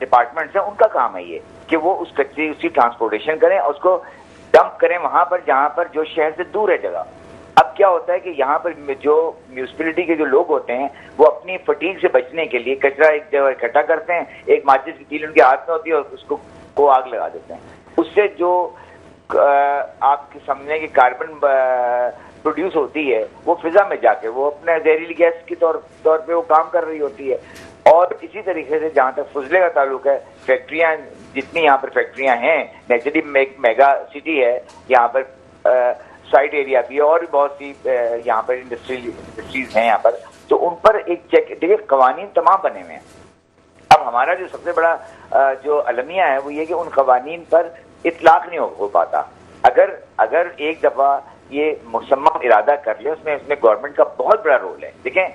Departments ہیں ان کا کام ہے یہ کہ وہ اس کچرے اس کی ٹرانسپورٹیشن کریں اور اس کو ڈمپ کریں وہاں پر جہاں پر جو شہر سے دور ہے جگہ. اب کیا ہوتا ہے کہ یہاں پر جو میونسپلٹی کے جو لوگ ہوتے ہیں وہ اپنی فٹیگ سے بچنے کے لیے کچرا ایک جگہ اکٹھا کرتے ہیں, ایک ماچس کی تیل ان کے ہاتھ میں ہوتی ہے اور اس کو آگ لگا دیتے ہیں. اس سے جو آپ کے سمجھنے کی کاربن پروڈیوس ہوتی ہے وہ فضا میں جا کے وہ اپنے زہریلی گیس کے طور پہ وہ کام کر رہی ہوتی ہے. اور اسی طریقے سے جہاں تک فضلے کا تعلق ہے, فیکٹریاں جتنی یہاں پر فیکٹریاں ہیں, نیچرلی میگا سٹی ہے یہاں پر, سائٹ ایریا بھی ہے اور بھی بہت سی یہاں پر انڈسٹریز ہیں یہاں پر, تو ان پر ایک چیک دیکھیے قوانین تمام بنے ہوئے ہیں. اب ہمارا جو سب سے بڑا جو المیہ ہے وہ یہ کہ ان قوانین پر اطلاق نہیں ہو پاتا. اگر ایک دفعہ یہ مصمم ارادہ کر لے اس میں گورنمنٹ کا بہت بڑا رول ہے. دیکھیں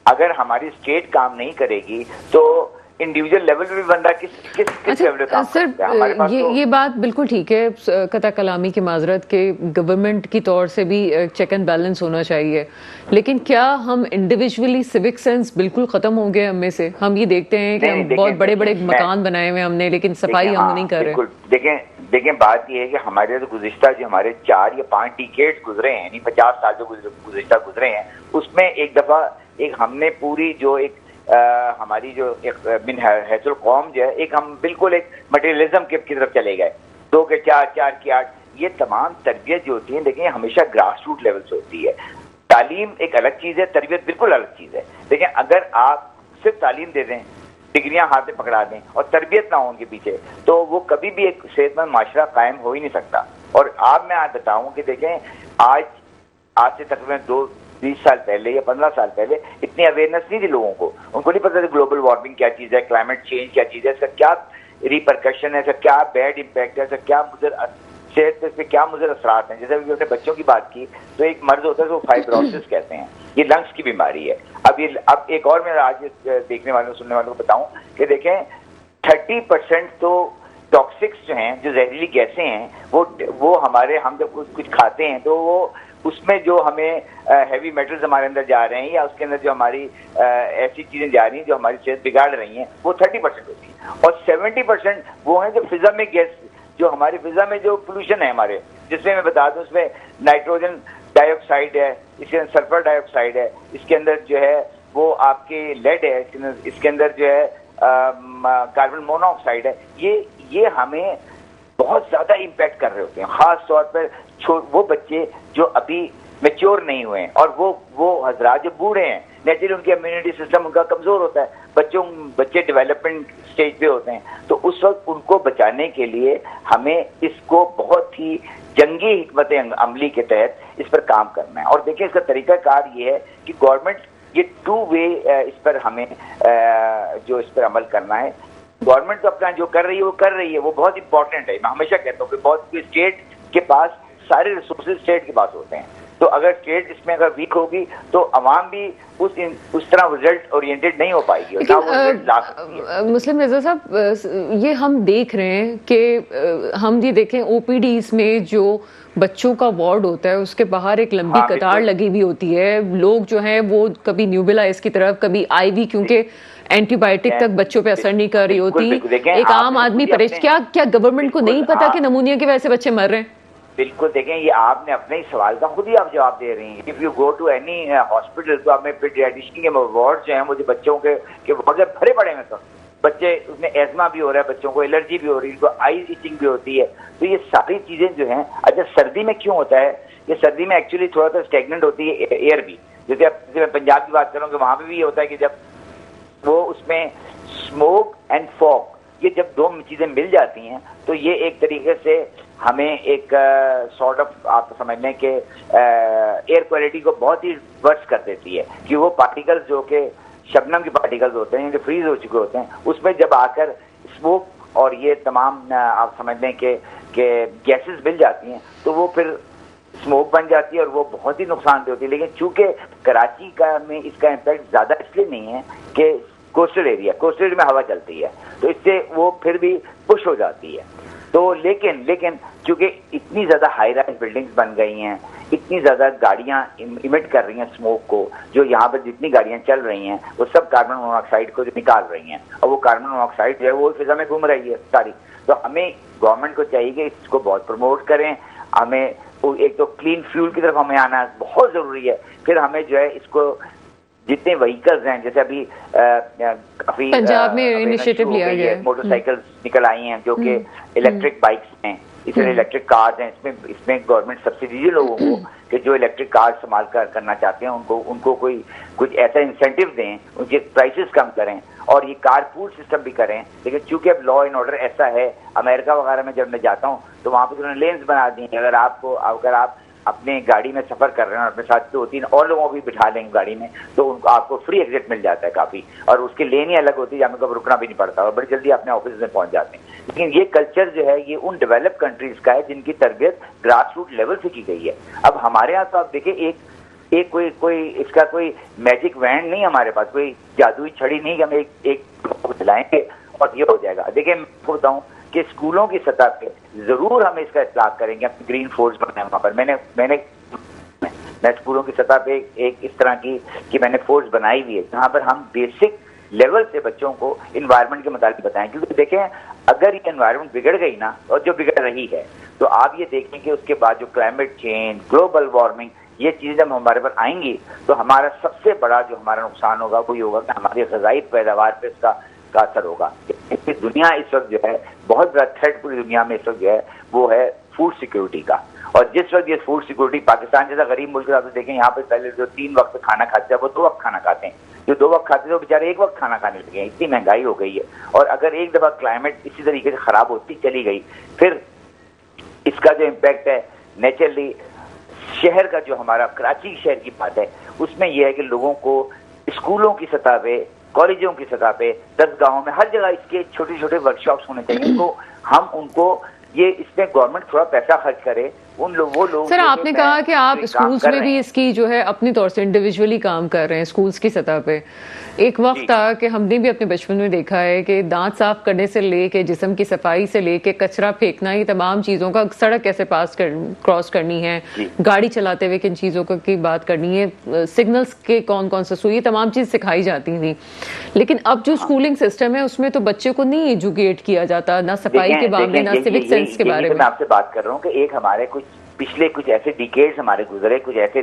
اگر ہماری اسٹیٹ کام نہیں کرے گی تو انڈیویجل لیول پہ بھی بندہ کس لیول پہ کام کرتا ہے. یہ بات بالکل ٹھیک ہے, قطع کلامی کی معذرت کہ گورنمنٹ کی طور سے بھی چیک اینڈ بیلنس ہونا چاہیے, لیکن کیا ہم انڈیویجولی سیوک سینس بالکل ختم ہو گئے ہم میں سے؟ ہم یہ دیکھتے ہیں کہ ہم بہت بڑے بڑے مکان بنائے ہوئے ہم نے, لیکن صفائی ہم نہیں کر رہے. دیکھیں بات یہ ہے کہ ہمارے گزشتہ جو ہمارے 4 یا 5 ڈیکیڈ گزرے ہیں, یعنی 50 سال جو گزشتہ گزرے ہیں, اس میں ایک دفعہ ہم نے پوری جو ایک ہماری جو ایک من حیث القوم جو ہے ایک ہم بالکل ایک مٹیریلزم کی طرف چلے گئے. 2 کے 4 کے 8 یہ تمام تربیت جو ہوتی ہے دیکھیں ہمیشہ گراس روٹ لیول سے ہوتی ہے. تعلیم ایک الگ چیز ہے, تربیت بالکل الگ چیز ہے. دیکھیں اگر آپ صرف تعلیم دے دیں, ڈگریاں ہاتھ میں پکڑا دیں اور تربیت نہ ہو ان کے پیچھے, تو وہ کبھی بھی ایک صحت مند معاشرہ قائم ہو ہی نہیں سکتا. اور میں آج بتاؤں کہ دیکھیں آج سے تقریباً 20 سال پہلے یا 15 سال پہلے اتنی اویئرنیس نہیں تھی لوگوں کو. ان کو نہیں پتا تھا گلوبل وارمنگ کیا چیز ہے, کلائمیٹ چینج کیا چیز ہے, اس کا کیا ریپرکشن ہے, اس کا کیا بیڈ امپیکٹ ہے, اس کا کیا صحت پہ کیا مضر اثرات ہیں. جیسے ابھی اپنے بچوں کی بات کی تو ایک مرض ہوتا ہے وہ فائبروسس کہتے ہیں, یہ لنگس کی بیماری ہے. اب ایک اور میں آج دیکھنے والوں سننے والوں کو بتاؤں کہ دیکھیں 30% تو ٹاکسکس جو ہیں, جو زہریلی گیسیں ہیں, وہ ہم جب کچھ کھاتے ہیں تو وہ اس میں جو ہمیں ہیوی میٹلز ہمارے اندر جا رہے ہیں یا اس کے اندر جو ہماری ایسی چیزیں جا رہی ہیں جو ہماری صحت بگاڑ رہی ہیں وہ 30% ہوتی ہیں. اور 70% وہ ہیں جو فضا میں گیس, جو ہماری فضا میں جو پولوشن ہے ہمارے, جس میں بتا دوں اس میں نائٹروجن ڈائی آکسائڈ ہے, اس کے اندر سلفر ڈائی آکسائڈ ہے, اس کے اندر جو ہے وہ آپ کے لیڈ ہے, اس کے اندر جو ہے کاربن مونو آکسائڈ ہے. یہ ہمیں بہت زیادہ امپیکٹ کر رہے ہوتے ہیں, خاص طور پر وہ بچے جو ابھی میچور نہیں ہوئے ہیں اور وہ حضرات جو بوڑھے ہیں, نیچرلی ان کی امیونٹی سسٹم ان کا کمزور ہوتا ہے, بچے ڈیولپمنٹ سٹیج پہ ہوتے ہیں, تو اس وقت ان کو بچانے کے لیے ہمیں اس کو بہت ہی جنگی حکمت عملی کے تحت اس پر کام کرنا ہے. اور دیکھیں اس کا طریقہ کار یہ ہے کہ گورنمنٹ یہ 2 وے اس پر ہمیں جو اس پر عمل کرنا ہے. گورنمنٹ تو اپنا جو کر رہی ہے وہ کر رہی ہے, وہ بہت امپورٹنٹ ہے. میں ہمیشہ کہتا ہوں کہ بہت اسٹیٹ کے پاس سارے ریسورسز اسٹیٹ کے پاس ہوتے ہیں, تو اگر اسٹیٹ اس میں اگر ویک ہوگی تو عوام بھی اس طرح رزلٹ اورینٹیڈ نہیں ہو پائے گی, اور نہ وہ رزلٹ لا سکتی ہے. مسلم رضا صاحب, یہ ہم دیکھ رہے ہیں کہ ہم یہ دیکھیں او پی ڈیز میں جو بچوں کا وارڈ ہوتا ہے اس کے باہر ایک لمبی قطار لگی ہوئی ہوتی ہے. لوگ جو ہیں وہ کبھی نیوبلائز کی طرف, کبھی آئی وی, کیونکہ اینٹی بائیوٹک تک بچوں پہ اثر نہیں کر رہی ہوتی. ایک عام آدمی پریشان, کیا گورنمنٹ کو نہیں پتا کہ نمونیا کی وجہ سے بچے مر رہے ہیں؟ بالکل, دیکھیں یہ آپ نے اپنے ہی سوال کا خود ہی آپ جواب دے رہی ہیں. If you go to any hospital تو آپ میں پیڈیاٹریشین کے وارڈ جو ہیں مجھے بچوں کے وارڈ بھرے پڑے ہیں. سب بچے, اس میں ایزما بھی ہو رہا ہے, بچوں کو الرجی بھی ہو رہی ہے, ان کو آئی ایچنگ بھی ہوتی ہے. تو یہ ساری چیزیں جو ہیں, اچھا سردی میں کیوں ہوتا ہے؟ یہ سردی میں ایکچولی تھوڑا سا اسٹیگننٹ ہوتی ہے ایئر بھی. جیسے میں پنجاب کی بات کروں کہ وہاں پہ بھی یہ ہوتا ہے کہ جب وہ اس میں اسموک اینڈ فوگ, یہ جب 2 چیزیں مل جاتی ہیں تو یہ ایک طریقے سے ہمیں ایک سارٹ آف آپ سمجھ لیں کہ ایئر کوالٹی کو بہت ہی ورس کر دیتی ہے, کہ وہ پارٹیکلز جو کہ شبنم کے پارٹیکلز ہوتے ہیں جو فریز ہو چکے ہوتے ہیں, اس میں جب آ کر اسموک اور یہ تمام آپ سمجھ لیں کہ گیسز مل جاتی ہیں تو وہ پھر اسموک بن جاتی ہے اور وہ بہت ہی نقصان دہ ہوتی ہے. لیکن چونکہ کراچی میں اس کا امپیکٹ زیادہ اس لیے نہیں ہے کہ کوسٹل ایریا میں ہوا چلتی ہے, تو اس سے وہ پھر بھی پش ہو جاتی ہے. تو لیکن چونکہ اتنی زیادہ ہائی رائز بلڈنگز بن گئی ہیں, اتنی زیادہ گاڑیاں ایمٹ کر رہی ہیں اسموک کو, جو یہاں پر جتنی گاڑیاں چل رہی ہیں وہ سب کاربن مونو آکسائڈ کو نکال رہی ہیں, اور وہ کاربن مونو آکسائڈ جو ہے وہ فضا میں گھوم رہی ہے ساری. تو ہمیں گورنمنٹ کو چاہیے کہ اس کو بہت پروموٹ کریں. ہمیں ایک تو کلین فیول کی طرف ہمیں آنا بہت ضروری ہے. پھر ہمیں جو ہے اس کو جتنے وہیکلز ہیں, جیسے ابھی کافی پنجاب میں انیشیٹو لیا گیا ہے, موٹر سائیکلز نکل آئی ہیں جو کہ الیکٹرک بائکس ہیں, اس طرح الیکٹرک کارز ہیں. اس میں گورنمنٹ سبسڈی دی لوگوں کو کہ جو الیکٹرک کار استعمال کرنا چاہتے ہیں ان کو کوئی کچھ ایسا انسینٹیو دیں, ان کے پرائسز کم کریں, اور یہ کار پول سسٹم بھی کریں. لیکن چونکہ اب لا اینڈ آرڈر ایسا ہے, امریکہ وغیرہ میں جب میں جاتا ہوں تو وہاں پہ انہوں نے لینز بنا دی ہیں. اگر آپ اپنے گاڑی میں سفر کر رہے ہیں اور اپنے ساتھ 2-3 اور لوگوں کو بھی بٹھا لیں گاڑی میں, تو ان کو آپ کو فری ایگزٹ مل جاتا ہے کافی, اور اس کی لین ہی الگ ہوتی ہے, جہاں میں کب رکنا بھی نہیں پڑتا, اور بڑی جلدی اپنے آفس میں پہنچ جاتے ہیں. لیکن یہ کلچر جو ہے یہ ان ڈیولپ کنٹریز کا ہے جن کی تربیت گراس روٹ لیول سے کی گئی ہے. اب ہمارے یہاں تو آپ دیکھیں ایک کوئی اس کا کوئی میجک وینڈ نہیں ہمارے پاس, کوئی جادوئی چھڑی نہیں کہ ہم ایک چلائیں گے اور یہ ہو جائے گا. دیکھیں میں آپ کو بتاؤں کہ اسکولوں کی سطح پہ ضرور ہم اس کا اطلاق کریں گے. اپنی گرین فورس بنائے وہاں پر. میں اسکولوں کی سطح پہ ایک اس طرح کی کہ میں نے فورس بنائی ہوئی ہے جہاں پر ہم بیسک لیول سے بچوں کو انوائرمنٹ کے متعلق بتائیں. کیونکہ دیکھیں اگر یہ انوائرمنٹ بگڑ گئی نا, اور جو بگڑ رہی ہے, تو آپ یہ دیکھیں کہ اس کے بعد جو کلائمیٹ چینج, گلوبل وارمنگ, یہ چیزیں جب ہمارے پر آئیں گی تو ہمارا سب سے بڑا جو ہمارا نقصان ہوگا وہ یہ ہوگا کہ ہماری غذائی پیداوار پہ اس کا اثر ہوگا. دنیا اس وقت جو ہے بہت بڑا تھریٹ پوری دنیا میں اس وقت جو ہے وہ ہے فوڈ سیکورٹی کا. اور جس وقت یہ فوڈ سیکورٹی, پاکستان جیسا غریب ملک آپ دیکھیں یہاں پہ پہلے جو 3 وقت کھانا کھاتے ہیں وہ 2 وقت کھانا کھاتے ہیں. جو 2 وقت کھاتے ہیں وہ بیچارے 1 وقت کھانا کھانے لگے ہیں. اتنی مہنگائی ہو گئی ہے. اور اگر ایک دفعہ کلائمیٹ اسی طریقے سے خراب ہوتی چلی گئی, پھر اس کا جو امپیکٹ ہے نیچرلی شہر کا, جو ہمارا کراچی شہر کی بات ہے, اس میں یہ ہے کہ لوگوں کو اسکولوں کی سطح پہ, کالجوں کی سطح پہ, درسگاہوں میں, ہر جگہ اس کے چھوٹے چھوٹے ورکشاپس ہونے چاہیے. تو ہم ان کو یہ اس میں گورنمنٹ تھوڑا پیسہ خرچ کرے. وہ لوگ سر آپ نے کہا کہ آپ اسکولز میں بھی اس کی جو ہے اپنی طور سے انڈیویجولی کام کر رہے ہیں اسکولز کی سطح پہ. ایک وقت تھا کہ ہم نے بھی اپنے بچپن میں دیکھا ہے کہ دانت صاف کرنے سے لے کے جسم کی صفائی سے لے کے کچرا پھینکنا, یہ تمام چیزوں کا, سڑک کیسے کراس کرنی ہے, گاڑی چلاتے ہوئے کن چیزوں کی بات کرنی ہے, سگنلز کے کون سے سو, یہ تمام چیز سکھائی جاتی تھیں. لیکن اب جو اسکولنگ سسٹم ہے اس میں تو بچے کو نہیں ایجوکیٹ کیا جاتا, نہ صفائی کے بارے میں, نہ سیوک سینس کے بارے میں. میں آپ سے بات کر رہا ہوں کہ ایک ہمارے پچھلے کچھ ایسے ڈیکیڈز ہمارے گزرے, کچھ ایسے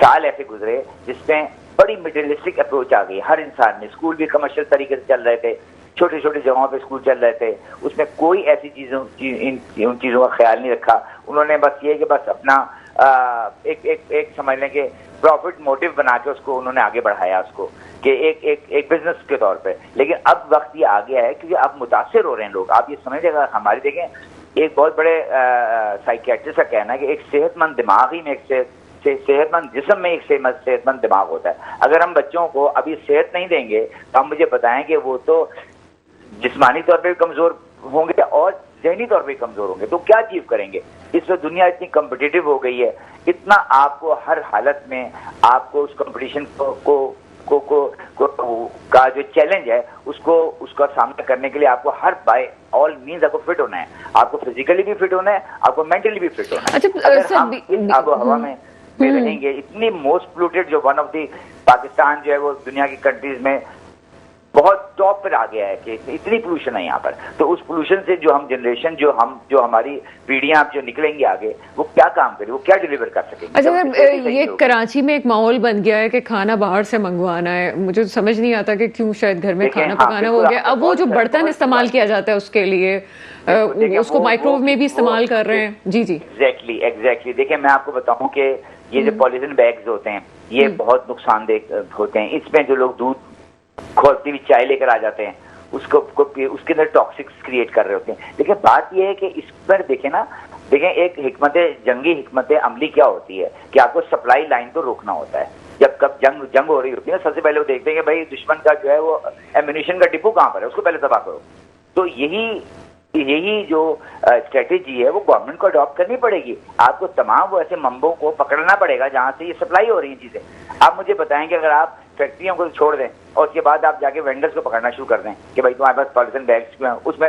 سال ایسے گزرے جس میں بڑی مٹیریلسٹک اپروچ آ گئی ہر انسان میں. اسکول بھی کمرشل طریقے سے چل رہے تھے, چھوٹے چھوٹے جگہوں پہ اسکول چل رہے تھے, اس میں کوئی ایسی ان چیزوں کا خیال نہیں رکھا. انہوں نے بس یہ کہ بس اپنا ایک سمجھ لیں کہ پروفٹ موٹیو بنا کے اس کو انہوں نے آگے بڑھایا, اس کو کہ ایک بزنس کے طور پہ. لیکن اب وقت یہ آ گیا ہے کیونکہ اب متاثر ہو رہے ہیں لوگ. آپ یہ سمجھے گا, ہماری دیکھیں ایک بہت بڑے سائیکیٹرسٹ کا کہنا ہے کہ ایک صحت مند دماغ ہی میں صحت مند جسم میں ایک صحت مند دماغ ہوتا ہے. اگر ہم بچوں کو ابھی صحت نہیں دیں گے تو ہم مجھے بتائیں کہ وہ تو جسمانی طور پہ بھی کمزور ہوں گے اور ذہنی طور پہ کمزور ہوں گے, تو کیا اچیو کریں گے. اس وقت دنیا اتنی کمپٹیٹو ہو گئی ہے, اتنا آپ کو ہر حالت میں آپ کو اس کمپٹیشن کا جو چیلنج ہے اس کا سامنا کرنے کے لیے آپ کو ہر بائی آل مینز آپ کو فٹ ہونا ہے. آپ کو فزیکلی بھی فٹ ہونا ہے, آپ کو مینٹلی بھی فٹ ہونا ہے. اگر ہم اس آب و ہوا میں رہیں گے, اتنی موسٹ پولوٹیڈ جو ون آف دی پاکستان جو ہے وہ دنیا کی کنٹریز میں بہت ٹاپ پر آ گیا ہے کہ اتنی پولوشن ہے یہاں پر, تو اس پولوشن سے جو ہم جنریشن جو ہماری پیڑھیاں جو نکلیں گی آگے, وہ کیا کام کرے, وہ کیا ڈیلیور کر سکیں گے. اچھا سر, یہ کراچی میں ایک ماحول بن گیا ہے کہ کھانا باہر سے منگوانا ہے. مجھے سمجھ نہیں آتا کہ کیوں شاید گھر میں کھانا پکانا ہو گیا. اب وہ جو برتن استعمال کیا جاتا ہے اس کے لیے, اس کو مائکرو میں بھی استعمال کر رہے ہیں. جی ایگزیکٹلی. دیکھیں میں آپ کو بتاؤں کہ یہ جو پالیتھین بیگز ہوتے ہیں یہ بہت نقصان دہ ہوتے ہیں. اس میں جو لوگ دودھ کھولتی ہوئی چائے لے کر آ جاتے ہیں, اس کے اندر ٹاکسکس کریٹ کر رہے ہوتے ہیں. لیکن بات یہ ہے کہ اس پر دیکھیں ایک جنگی حکمت عملی کیا ہوتی ہے کہ آپ کو سپلائی لائن تو روکنا ہوتا ہے. جب جنگ ہو رہی ہوتی ہے سب سے پہلے وہ دیکھتے ہیں کہ بھائی دشمن کا جو ہے وہ ایمونیشن کا ڈپو کہاں پر ہے, اس کو پہلے تباہ کرو. تو یہی جو اسٹریٹجی ہے وہ گورنمنٹ کو اڈاپٹ کرنی پڑے گی. آپ کو تمام وہ ایسے منبعوں کو پکڑنا پڑے گا جہاں سے یہ سپلائی ہو رہی ہیں چیزیں. آپ مجھے بتائیں کہ اگر آپ فیکٹریوں کو چھوڑ دیں اور اس کے بعد آپ جا کے وینڈرز کو پکڑنا شروع کر دیں کہ بھائی تمہارے پاس پالیتھین بیگس کیوں ہیں, اس میں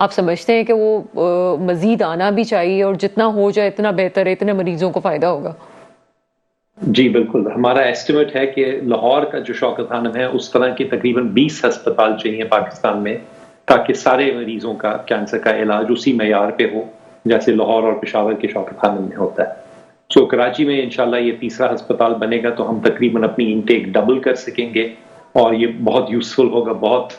آپ سمجھتے ہیں کہ وہ مزید آنا بھی چاہیے اور جتنا ہو جائے اتنا بہتر ہے, اتنے مریضوں کو فائدہ ہوگا؟ جی بالکل, ہمارا ایسٹیمیٹ ہے کہ لاہور کا جو شوکت خانم ہے اس طرح کی تقریباً 20 ہسپتال چاہیے پاکستان میں تاکہ سارے مریضوں کا کینسر کا علاج اسی معیار پہ ہو جیسے لاہور اور پشاور کے شوکت خانم میں ہوتا ہے. سو کراچی میں انشاءاللہ یہ تیسرا ہسپتال بنے گا تو ہم تقریباً اپنی انٹیک ڈبل کر سکیں گے اور یہ بہت یوزفل ہوگا, بہت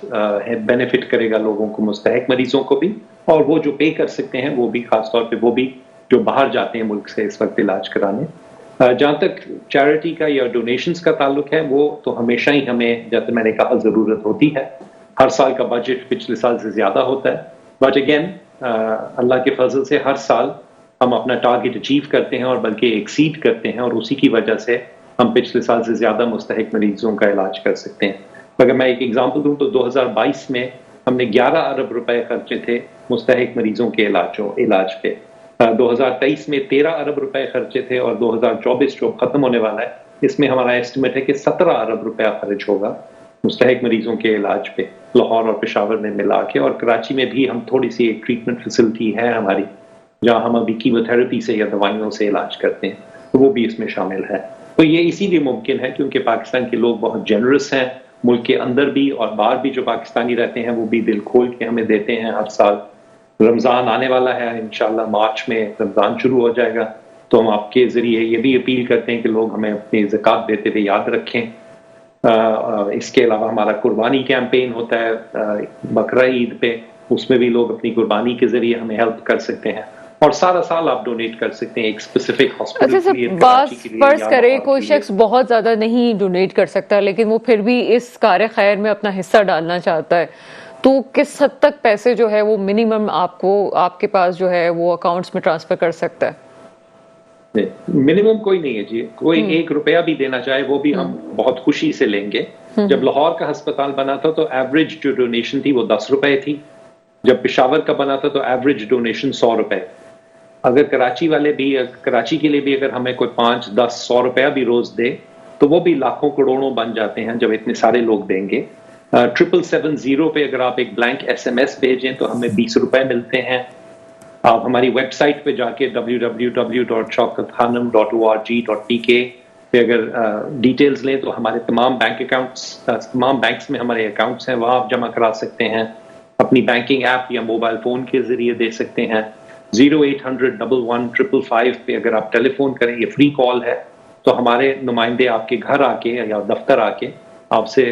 بینیفٹ کرے گا لوگوں کو, مستحق مریضوں کو بھی, اور وہ جو پے کر سکتے ہیں وہ بھی, خاص طور پہ وہ بھی جو باہر جاتے ہیں ملک سے اس وقت علاج کرانے. جہاں تک چیریٹی کا یا ڈونیشنز کا تعلق ہے وہ تو ہمیشہ ہی ہمیں جیسے میں نے کہا ضرورت ہوتی ہے. ہر سال کا بجٹ پچھلے سال سے زیادہ ہوتا ہے, بٹ اگین اللہ کے فضل سے ہر سال ہم اپنا ٹارگٹ اچیو کرتے ہیں اور بلکہ ایکسیڈ کرتے ہیں, اور اسی کی وجہ سے ہم پچھلے سال سے زیادہ مستحق مریضوں کا علاج کر سکتے ہیں. اگر میں ایک ایگزامپل دوں تو 2022 میں ہم نے 11 ارب روپے خرچے تھے مستحق مریضوں کے علاج پہ. 2023 میں 13 ارب روپے خرچے تھے, اور 2024 جو ختم ہونے والا ہے اس میں ہمارا ایسٹیمیٹ ہے کہ 17 ارب روپیہ خرچ ہوگا مستحق مریضوں کے علاج پہ لاہور اور پشاور میں ملا کے. اور کراچی میں بھی ہم تھوڑی سی ایک ٹریٹمنٹ فیسلٹی ہے ہماری جہاں ہم ابھی کیموتھراپی سے یا دوائیوں سے علاج کرتے ہیں, تو وہ بھی اس میں شامل ہے. تو یہ اسی لیے ممکن ہے کیونکہ پاکستان کے لوگ بہت جنرس ہیں, ملک کے اندر بھی اور باہر بھی جو پاکستانی رہتے ہیں وہ بھی دل کھول کے ہمیں دیتے ہیں ہر سال. رمضان آنے والا ہے, انشاءاللہ مارچ میں رمضان شروع ہو جائے گا, تو ہم آپ کے ذریعے یہ بھی اپیل کرتے ہیں کہ لوگ ہمیں اپنی زکوٰۃ دیتے ہوئے یاد رکھیں. اس کے علاوہ ہمارا قربانی کیمپین ہوتا ہے بقرہ عید پہ, اس میں بھی لوگ اپنی قربانی کے ذریعے ہمیں ہیلپ کر سکتے ہیں, اور سارا سال آپ ڈونیٹ کر سکتے ہیں ایک اسپیسیفک ہاسپٹل کے لیے, کراچی کے لیے. فرض کرے کوئی شخص بہت زیادہ نہیں ڈونیٹ کر سکتا لیکن وہ پھر بھی اس کار خیر میں اپنا حصہ ڈالنا چاہتا ہے, تو کس حد تک پیسے جو ہے وہ منیمم آپ کے پاس جو ہے وہ اکاؤنٹس میں ٹرانسفر کر سکتا ہے؟ منیمم کوئی نہیں ہے جی, کوئی 1 روپیہ بھی دینا چاہے وہ بھی ہم بہت خوشی سے لیں گے. جب لاہور کا ہسپتال بنا تھا تو ایوریج جو ڈونیشن تھی وہ 10 روپے تھی, جب پشاور کا بنا تھا تو ایوریج ڈونیشن 100 روپے. اگر کراچی کے لیے بھی اگر ہمیں کوئی 5, 10, 100 روپیہ بھی روز دے تو وہ بھی لاکھوں کروڑوں بن جاتے ہیں جب اتنے سارے لوگ دیں گے. 770 پہ اگر آپ ایک بلینک SMS بھیجیں تو ہمیں 20 روپے ملتے ہیں. آپ ہماری ویب سائٹ پہ جا کے www.shaukatkhanum.org.pk پہ اگر ڈیٹیلز لیں تو ہمارے تمام بینکس میں ہمارے اکاؤنٹس ہیں, وہاں آپ جمع کرا سکتے ہیں. اپنی بینکنگ ایپ یا موبائل فون کے ذریعے دے سکتے ہیں. 0800-11-555 پہ اگر آپ ٹیلی فون کریں, یہ فری کال ہے, تو ہمارے نمائندے آپ کے گھر آ کے یا دفتر آ کے آپ سے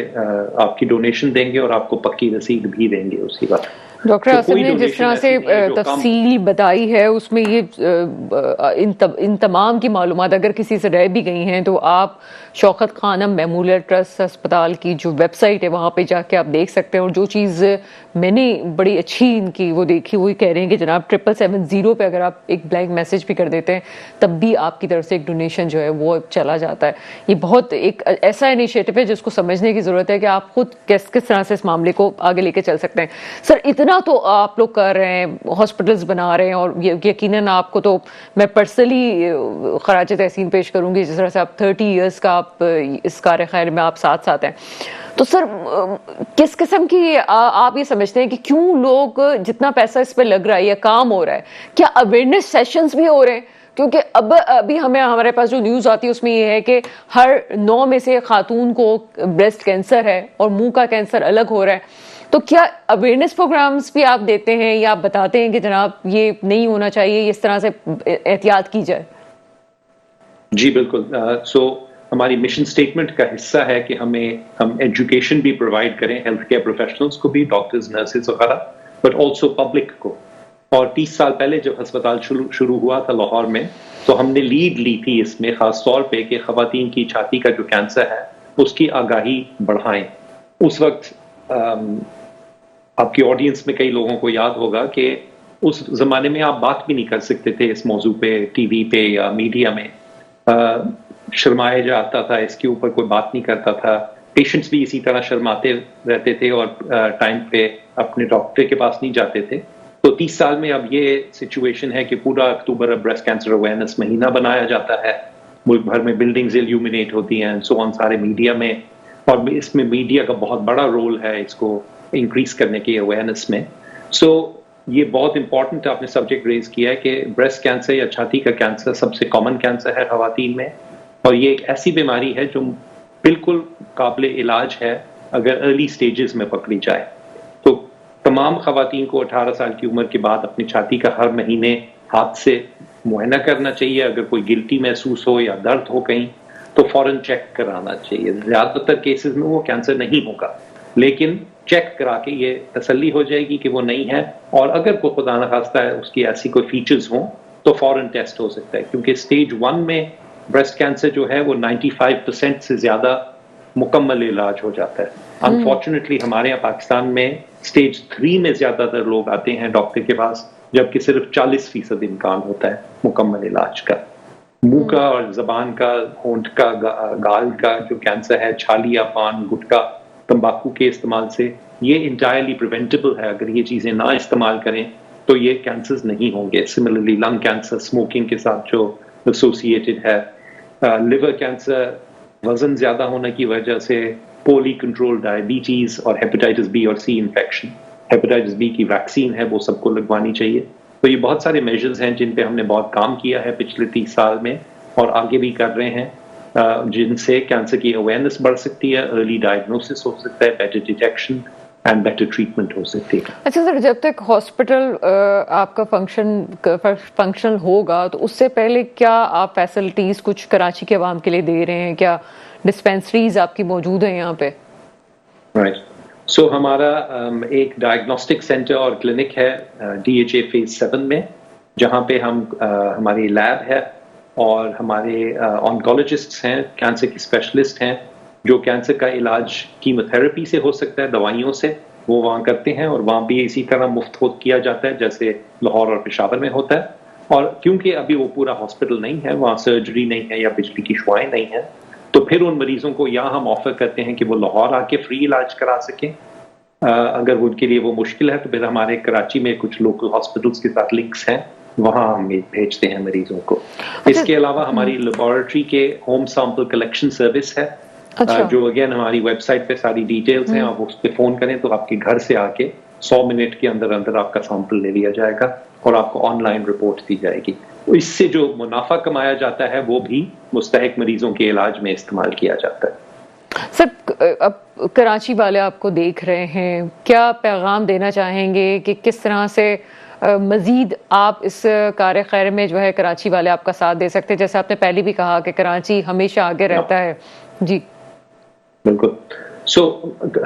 آپ کی ڈونیشن دیں گے اور آپ کو پکی رسید بھی دیں گے اسی وقت. ڈاکٹر آصف نے جس طرح سے تفصیل بتائی ہے اس میں یہ ان تمام کی معلومات اگر کسی سے رہ بھی گئی ہیں تو آپ شوکت خانم میموریل ٹرسٹ ہسپتال کی جو ویب سائٹ ہے وہاں پہ جا کے آپ دیکھ سکتے ہیں. اور جو چیز میں نے بڑی اچھی ان کی وہ دیکھی وہی کہہ رہے ہیں کہ جناب 770 پہ اگر آپ ایک بلینک میسج بھی کر دیتے ہیں تب بھی آپ کی طرف سے ایک ڈونیشن جو ہے وہ چلا جاتا ہے. یہ بہت ایک ایسا انیشیٹو ہے جس کو سمجھنے کی ضرورت ہے کہ آپ خود کس طرح سے اس معاملے کو آگے لے کے چل سکتے ہیں. سر اتنا تو آپ لوگ کر رہے ہیں, ہاسپٹلز بنا رہے ہیں, اور یقیناً آپ کو تو میں پرسنلی خراج تحسین پیش کروں گی جس طرح سے آپ 30 ایئرس کا آپ اس کار خیر میں آپ ساتھ ہیں. تو سر کس قسم کی آپ یہ سمجھتے ہیں کہ کیوں لوگ جتنا پیسہ اس پہ لگ رہا ہے یا کام ہو رہا ہے, کیا اویئرنیس سیشنز بھی ہو رہے ہیں؟ کیونکہ ابھی ہمارے پاس جو نیوز آتی ہے اس میں یہ ہے کہ ہر 9 میں سے خاتون کو بریسٹ کینسر ہے اور منہ کا کینسر الگ ہو رہا ہے. تو کیا اویئرنیس پروگرامز بھی آپ دیتے ہیں یا آپ بتاتے ہیں کہ جناب یہ نہیں ہونا چاہیے, اس طرح سے احتیاط کی جائے؟ جی بالکل. ہماری مشن سٹیٹمنٹ کا حصہ ہے کہ ہم ایجوکیشن بھی پرووائڈ کریں ہیلتھ کیئر پروفیشنلز کو بھی, ڈاکٹرز, نرسز وغیرہ, بٹ آلسو پبلک کو. اور 30 سال پہلے جب ہسپتال شروع ہوا تھا لاہور میں تو ہم نے لیڈ لی تھی اس میں, خاص طور پہ کہ خواتین کی چھاتی کا جو کینسر ہے اس کی آگاہی بڑھائیں. اس وقت آپ کی آڈینس میں کئی لوگوں کو یاد ہوگا کہ اس زمانے میں آپ بات بھی نہیں کر سکتے تھے اس موضوع پہ, ٹی وی پہ یا میڈیا میں, شرمایا جاتا تھا, اس کے اوپر کوئی بات نہیں کرتا تھا. پیشنٹس بھی اسی طرح شرماتے رہتے تھے اور ٹائم پہ اپنے ڈاکٹر کے پاس نہیں جاتے تھے. تو 30 سال میں اب یہ سچویشن ہے کہ پورا اکتوبر اب بریسٹ کینسر اویئرنیس مہینہ بنایا جاتا ہے, ملک بھر میں بلڈنگز الومینیٹ ہوتی ہیں, سو آن سارے میڈیا میں, اور اس میں میڈیا کا بہت بڑا رول ہے اس کو انکریز کرنے کی اویئرنیس میں. سو یہ بہت امپورٹنٹ آپ نے سبجیکٹ ریز کیا ہے کہ بریسٹ کینسر یا چھاتی کا کینسر سب سے کامن کینسر ہے خواتین میں، اور یہ ایک ایسی بیماری ہے جو بالکل قابل علاج ہے اگر ارلی سٹیجز میں پکڑی جائے. تو تمام خواتین کو 18 سال کی عمر کے بعد اپنی چھاتی کا ہر مہینے ہاتھ سے معائنہ کرنا چاہیے. اگر کوئی گلٹی محسوس ہو یا درد ہو کہیں تو فوراً چیک کرانا چاہیے. زیادہ تر کیسز میں وہ کینسر نہیں ہوگا، لیکن چیک کرا کے یہ تسلی ہو جائے گی کہ وہ نہیں ہے. اور اگر کوئی خدا نخواستہ ہے اس کی ایسی کوئی فیچرز ہوں تو فوراً ٹیسٹ ہو سکتا ہے، کیونکہ سٹیج 1 میں بریسٹ کینسر جو ہے وہ 95% سے زیادہ مکمل علاج ہو جاتا ہے. انفارچونیٹلی ہمارے یہاں پاکستان میں سٹیج 3 میں زیادہ تر لوگ آتے ہیں ڈاکٹر کے پاس، جبکہ صرف 40% امکان ہوتا ہے مکمل علاج کا. منہ کا اور زبان کا، ہونٹ کا، گال کا جو کینسر ہے، چھالیا، پان، گٹکا، تمباکو کے استعمال سے یہ انٹائرلی پریونٹیبل ہے. اگر یہ چیزیں نہ استعمال کریں تو یہ کینسرز نہیں ہوں گے. سملرلی لنگ کینسر اسموکنگ کے ساتھ جو ایسوسیٹڈ ہے، لیور کینسر وزن زیادہ ہونے کی وجہ سے، پولی کنٹرول ڈائبٹیز اور ہیپیٹائٹس بی اور سی انفیکشن. ہیپیٹائٹس بی کی ویکسین ہے وہ سب کو لگوانی چاہیے. تو یہ بہت سارے میجرز ہیں جن پہ ہم نے بہت کام کیا ہے پچھلے 30 سال میں اور آگے بھی کر رہے ہیں، جن سے کینسر کی اویئرنیس بڑھ سکتی ہے، ارلی ڈائگنوسس ہو سکتا ہے، better detection and better treatment ہو سکتی ہے. اچھا سر، جب تک ہاسپٹل آپ کا فنکشنل ہوگا تو اس سے پہلے کیا آپ فیسلٹیز کچھ کراچی کے عوام کے لیے دے رہے ہیں؟ کیا ڈسپینسریز آپ کی موجود ہیں یہاں پہ؟ رائٹ. سو ہمارا ایک ڈائگنوسٹک سینٹر اور کلینک ہے DHA فیز 7 میں، جہاں پہ ہماری لیب ہے اور ہمارے آنکولوجسٹس ہیں، کینسر کی اسپیشلسٹ ہیں، جو کینسر کا علاج کیموتھراپی سے ہو سکتا ہے، دوائیوں سے، وہ وہاں کرتے ہیں. اور وہاں بھی اسی طرح مفت کیا جاتا ہے جیسے لاہور اور پشاور میں ہوتا ہے. اور کیونکہ ابھی وہ پورا ہاسپٹل نہیں ہے، وہاں سرجری نہیں ہے یا بجلی کی شعاعیں نہیں ہیں، تو پھر ان مریضوں کو یہاں ہم آفر کرتے ہیں کہ وہ لاہور آ کے فری علاج کرا سکیں. اگر ان کے لیے وہ مشکل ہے تو پھر ہمارے کراچی میں کچھ لوکل ہاسپٹلس کے ساتھ لنکس ہیں، وہاں ہم بھیجتے ہیں مریضوں کو. اس کے علاوہ ہماری لیبارٹری کے ہوم سیمپل کلیکشن سروس ہے، جو اگین ہماری ویب سائٹ پہ ساری ڈیٹیلز ہیں. آپ اس پہ فون کریں تو آپ کے گھر سے آ کے 100 منٹ کے اندر اندر آپ کا سیمپل لے لیا جائے گا اور آپ کو آن لائن رپورٹ دی جائے گی. اس سے جو منافع کمایا جاتا ہے وہ بھی مستحق مریضوں کے علاج میں استعمال کیا جاتا ہے. سر، اب کراچی والے آپ کو دیکھ رہے ہیں، کیا پیغام دینا چاہیں گے کہ کس طرح سے مزید آپ اس کار خیر میں جو ہے کراچی والے آپ کا ساتھ دے سکتے ہیں؟ جیسے آپ نے پہلے بھی کہا کہ کراچی ہمیشہ آگے رہتا ہے. جی بالکل. سو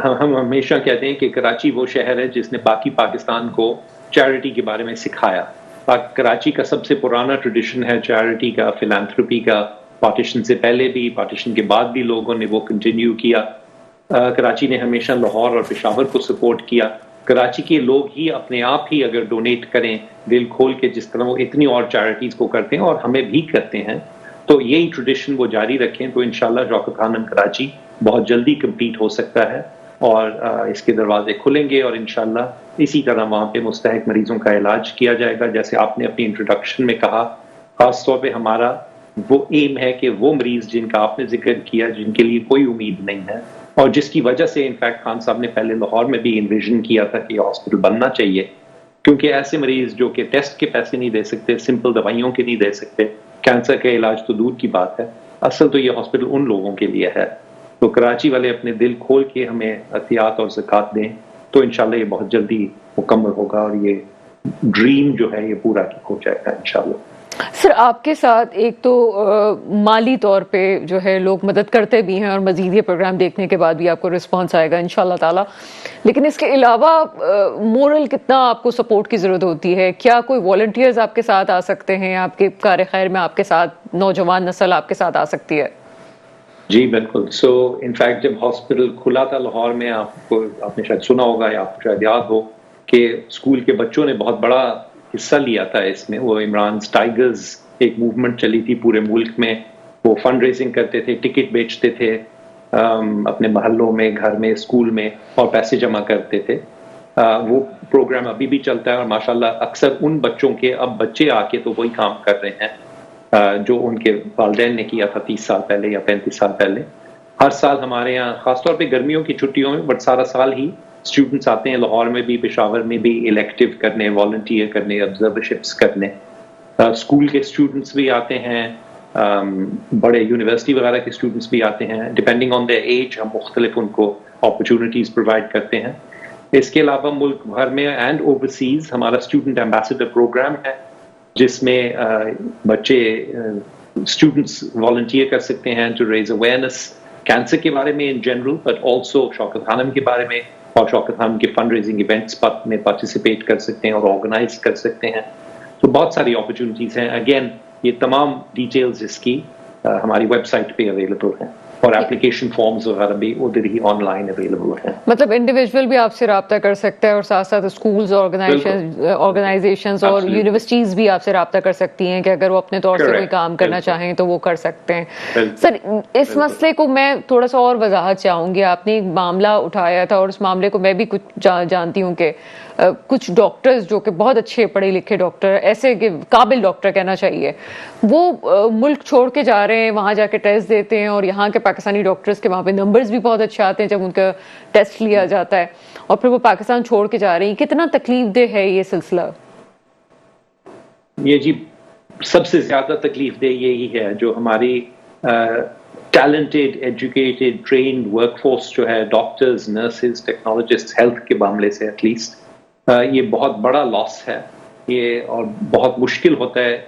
ہم ہمیشہ کہتے ہیں کہ کراچی وہ شہر ہے جس نے باقی پاکستان کو چیریٹی کے بارے میں سکھایا. کراچی کا سب سے پرانا ٹریڈیشن ہے چیریٹی کا، فلانتھروپی کا. پارٹیشن سے پہلے بھی، پارٹیشن کے بعد بھی لوگوں نے وہ کنٹینیو کیا. کراچی نے ہمیشہ لاہور اور پشاور کو سپورٹ کیا. کراچی کے لوگ ہی اپنے آپ ہی اگر ڈونیٹ کریں دل کھول کے، جس طرح وہ اتنی اور چیریٹیز کو کرتے ہیں اور ہمیں بھی کرتے ہیں، تو یہی ٹریڈیشن وہ جاری رکھیں تو انشاءاللہ شوکت خانم کراچی بہت جلدی کمپلیٹ ہو سکتا ہے اور اس کے دروازے کھلیں گے اور انشاءاللہ اسی طرح وہاں پہ مستحق مریضوں کا علاج کیا جائے گا. جیسے آپ نے اپنی انٹروڈکشن میں کہا، خاص طور پہ ہمارا وہ ایم ہے کہ وہ مریض جن کا آپ نے ذکر کیا، جن کے لیے کوئی امید نہیں ہے اور جس کی وجہ سے انفیکٹ خان صاحب نے پہلے لاہور میں بھی انویژن کیا تھا کہ ہاسپٹل بننا چاہیے، کیونکہ ایسے مریض جو کہ ٹیسٹ کے پیسے نہیں دے سکتے، سمپل دوائیوں کے نہیں دے سکتے، کینسر کا علاج تو دور کی بات ہے، اصل تو یہ ہاسپٹل ان لوگوں کے لیے ہے. تو کراچی والے اپنے دل کھول کے ہمیں احتیاط اور زکوٰۃ دیں تو انشاءاللہ یہ بہت جلدی مکمل ہوگا اور یہ ڈریم جو ہے یہ پورا ہو جائے گا انشاءاللہ. سر، آپ کے ساتھ ایک تو مالی طور پہ جو ہے لوگ مدد کرتے بھی ہیں اور مزید یہ پروگرام دیکھنے کے بعد بھی آپ کو رسپانس آئے گا انشاءاللہ تعالیٰ، لیکن اس کے علاوہ مورل کتنا آپ کو سپورٹ کی ضرورت ہوتی ہے؟ کیا کوئی والنٹیئرز آپ کے ساتھ آ سکتے ہیں؟ آپ کے کار خیر میں آپ کے ساتھ نوجوان نسل آپ کے ساتھ آ سکتی ہے؟ جی بالکل. سو انفیکٹ جب ہاسپٹل کھلا تھا لاہور میں، آپ نے شاید سنا ہوگا یا آپ کو شاید یاد ہو کہ اسکول کے بچوں نے بہت بڑا حصہ لیا تھا اس میں. وہ عمران ٹائیگرز ایک موومنٹ چلی تھی پورے ملک میں. وہ فنڈ ریزنگ کرتے تھے، ٹکٹ بیچتے تھے اپنے محلوں میں، گھر میں، اسکول میں، اور پیسے جمع کرتے تھے. وہ پروگرام ابھی بھی چلتا ہے اور ماشاءاللہ اکثر ان بچوں کے اب بچے آ کے تو وہی کام کر رہے ہیں جو ان کے والدین نے کیا تھا 30 سال پہلے یا 35 سال پہلے. ہر سال ہمارے یہاں خاص طور پہ گرمیوں کی چھٹیوں میں، بٹ سارا سال ہی اسٹوڈنٹس آتے ہیں لاہور میں بھی پشاور میں بھی الیکٹیو کرنے والنٹیئر کرنے آبزرورشپس کرنے اسکول کے اسٹوڈنٹس بھی آتے ہیں بڑے یونیورسٹی وغیرہ کے اسٹوڈنٹس بھی آتے ہیں ڈپینڈنگ آن دیئر ایج ہم مختلف ان کو اپرچونیٹیز پرووائڈ کرتے ہیں اس کے علاوہ ملک بھر میں اینڈ اوورسیز ہمارا اسٹوڈنٹ ایمبیسڈر پروگرام ہے جس میں بچے اسٹوڈنٹس والنٹیئر کر سکتے ہیں ٹو ریز اویئرنیس کینسر کے بارے میں ان جنرل بٹ آلسو شوکت خانم کے بارے میں اور شوکت خانم کے فنڈ ریزنگ ایونٹس میں پارٹیسپیٹ کر سکتے ہیں اور آرگنائز کر سکتے ہیں تو بہت ساری اپرچونیٹیز ہیں اگین یہ تمام ڈیٹیلز اس کی ہماری ویب سائٹ پہ اویلیبل ہیں اور اپلیکیشن فارمز وغیرہ بھی ادھر ہی آن لائن اویلیبل ہیں مطلب انڈیویجول بھی آپ سے رابطہ کر سکتا ہے اور ساتھ ساتھ اسکولز آرگنائزیشنز اور یونیورسٹیز بھی آپ سے رابطہ کر سکتی ہیں کہ اگر وہ اپنے طور سے کوئی کام کرنا چاہیں تو وہ کر سکتے ہیں سر اس مسئلے کو میں تھوڑا سا اور وضاحت چاہوں گی آپ نے ایک معاملہ اٹھایا تھا اور اس معاملے کو میں بھی کچھ جانتی ہوں کہ کچھ ڈاکٹرز جو کہ بہت اچھے پڑھے لکھے ڈاکٹر ایسے کہ قابل ڈاکٹر کہنا چاہیے وہ ملک چھوڑ کے جا رہے ہیں وہاں جا کے ٹیسٹ دیتے ہیں اور یہاں کے پاکستانی ڈاکٹرز کے وہاں پہ نمبرز بھی بہت اچھے آتے ہیں جب ان کا ٹیسٹ لیا جاتا ہے اور پھر وہ پاکستان چھوڑ کے جا رہے ہیں کتنا تکلیف دہ ہے یہ سلسلہ یہ جی سب سے زیادہ تکلیف دہ یہی ہے جو ہماری talented educated trained work force جو ہے ڈاکٹرز نرسز ٹیکنالوجسٹ ہیلتھ کے معاملے سے ایٹ لیسٹ یہ بہت بڑا لاس ہے یہ اور بہت مشکل ہوتا ہے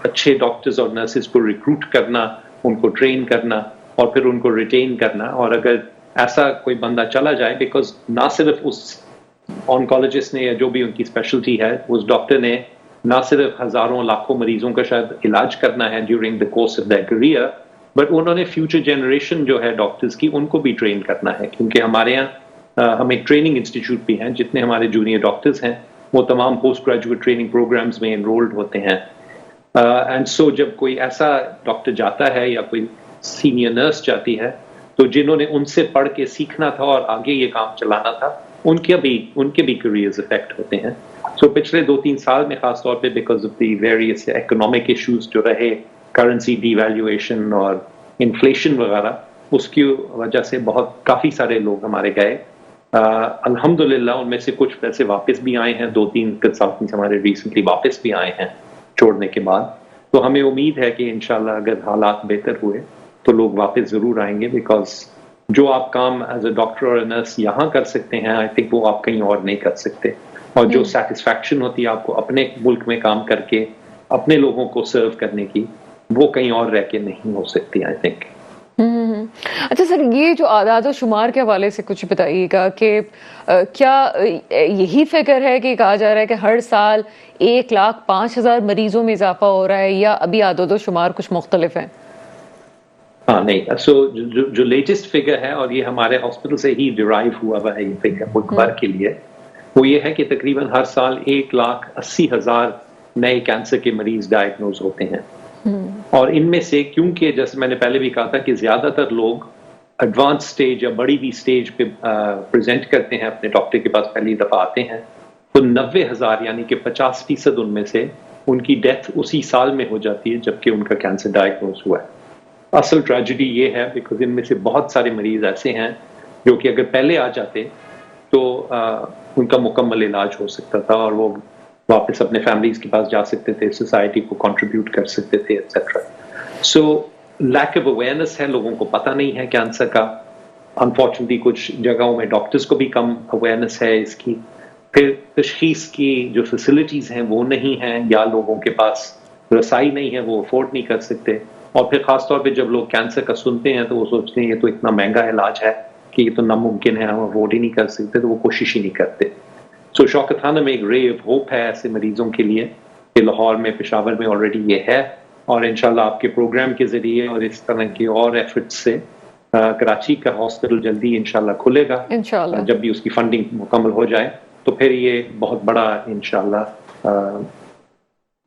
اچھے ڈاکٹرز اور نرسز کو ریکروٹ کرنا ان کو ٹرین کرنا اور پھر ان کو ریٹین کرنا اور اگر ایسا کوئی بندہ چلا جائے بیکاز نہ صرف اس آنکالوجسٹ نے یا جو بھی ان کی اسپیشلٹی ہے اس ڈاکٹر نے نہ صرف ہزاروں لاکھوں مریضوں کا شاید علاج کرنا ہے during the course of their career but انہوں نے فیوچر جنریشن جو ہے ڈاکٹرز کی ان کو بھی ٹرین کرنا ہے کیونکہ ہمارے یہاں ہم ایک ٹریننگ انسٹیٹیوٹ بھی ہیں جتنے ہمارے جونیئر ڈاکٹرز ہیں وہ تمام پوسٹ گریجویٹ ٹریننگ پروگرامز میں انرولڈ ہوتے ہیں اینڈ سو جب کوئی ایسا ڈاکٹر جاتا ہے یا کوئی سینئر نرس جاتی ہے تو جنہوں نے ان سے پڑھ کے سیکھنا تھا اور آگے یہ کام چلانا تھا ان کے بھی کیریئرز افیکٹ ہوتے ہیں سو پچھلے 2-3 سال میں خاص طور پہ because of the various economic issues جو رہے کرنسی ڈی ویلیویشن اور انفلیشن وغیرہ اس کی وجہ سے کافی سارے لوگ ہمارے گئے الحمدللہ ان میں سے کچھ پیسے واپس بھی آئے ہیں 2-3 کنسلٹنٹس ہمارے ریسنٹلی واپس بھی آئے ہیں چھوڑنے کے بعد تو ہمیں امید ہے کہ انشاءاللہ اگر حالات بہتر ہوئے تو لوگ واپس ضرور آئیں گے بیکاز جو آپ کام ایز اے ڈاکٹر اور نرس یہاں کر سکتے ہیں آئی تھنک وہ آپ کہیں اور نہیں کر سکتے اور جو سیٹسفیکشن ہوتی ہے آپ کو اپنے ملک میں کام کر کے اپنے لوگوں کو سرو کرنے کی وہ کہیں اور رہ کے نہیں ہو سکتی آئی تھنک اچھا سر یہ جو اعداد و شمار کے حوالے سے کچھ بتائیے گا کہ کیا یہی فگر ہے کہ کہا جا رہا ہے کہ ہر سال 1,05,000 مریضوں میں اضافہ ہو رہا ہے یا ابھی اعداد و شمار کچھ مختلف ہیں ہاں نہیں سو جو لیٹسٹ فگر ہے اور یہ ہمارے ہاسپٹل سے ہی ڈرائیو ہوا ہوا ہے یہ فگر ملک بھر کے لیے وہ یہ ہے کہ تقریباً ہر سال 1,80,000 نئے کینسر کے مریض ڈائگنوز ہوتے ہیں اور ان میں سے کیونکہ جیسے میں نے پہلے بھی کہا تھا کہ زیادہ تر لوگ ایڈوانس سٹیج یا بڑی بھی سٹیج پہ پریزنٹ کرتے ہیں اپنے ڈاکٹر کے پاس پہلی دفعہ آتے ہیں تو 90,000 یعنی کہ 50% ان میں سے ان کی ڈیتھ اسی سال میں ہو جاتی ہے جبکہ ان کا کینسر ڈائگنوز ہوا ہے اصل ٹریجڈی یہ ہے بیکاز ان میں سے بہت سارے مریض ایسے ہیں جو کہ اگر پہلے آ جاتے تو ان کا مکمل علاج ہو سکتا تھا اور وہ واپس اپنے فیملیز کے پاس جا سکتے تھے سوسائٹی کو کنٹریبیوٹ کر سکتے تھے et cetera so lack of awareness ہے لوگوں کو پتہ نہیں ہے کینسر کا انفارچونیٹلی کچھ جگہوں میں ڈاکٹرز کو بھی کم اویئرنیس ہے اس کی پھر تشخیص کی جو فیسلٹیز ہیں وہ نہیں ہیں یا لوگوں کے پاس رسائی نہیں ہے وہ افورڈ نہیں کر سکتے اور پھر خاص طور پہ جب لوگ کینسر کا سنتے ہیں تو وہ سوچتے ہیں یہ تو اتنا مہنگا علاج ہے کہ یہ تو ناممکن ہے ہم افورڈ ہی نہیں کر سکتے تو وہ کوشش ہی نہیں کرتے سو شوکت خانہ میں ایک رے آف ہوپ ہے ایسے مریضوں کے لیے کہ لاہور میں پشاور میں آلریڈی یہ ہے اور انشاءاللہ آپ کے پروگرام کے ذریعے اور اس طرح کے اور ایفرٹس سے کراچی کا ہاسپٹل جلدی انشاءاللہ کھلے گا انشاءاللہ جب بھی اس کی فنڈنگ مکمل ہو جائے تو پھر یہ بہت بڑا انشاءاللہ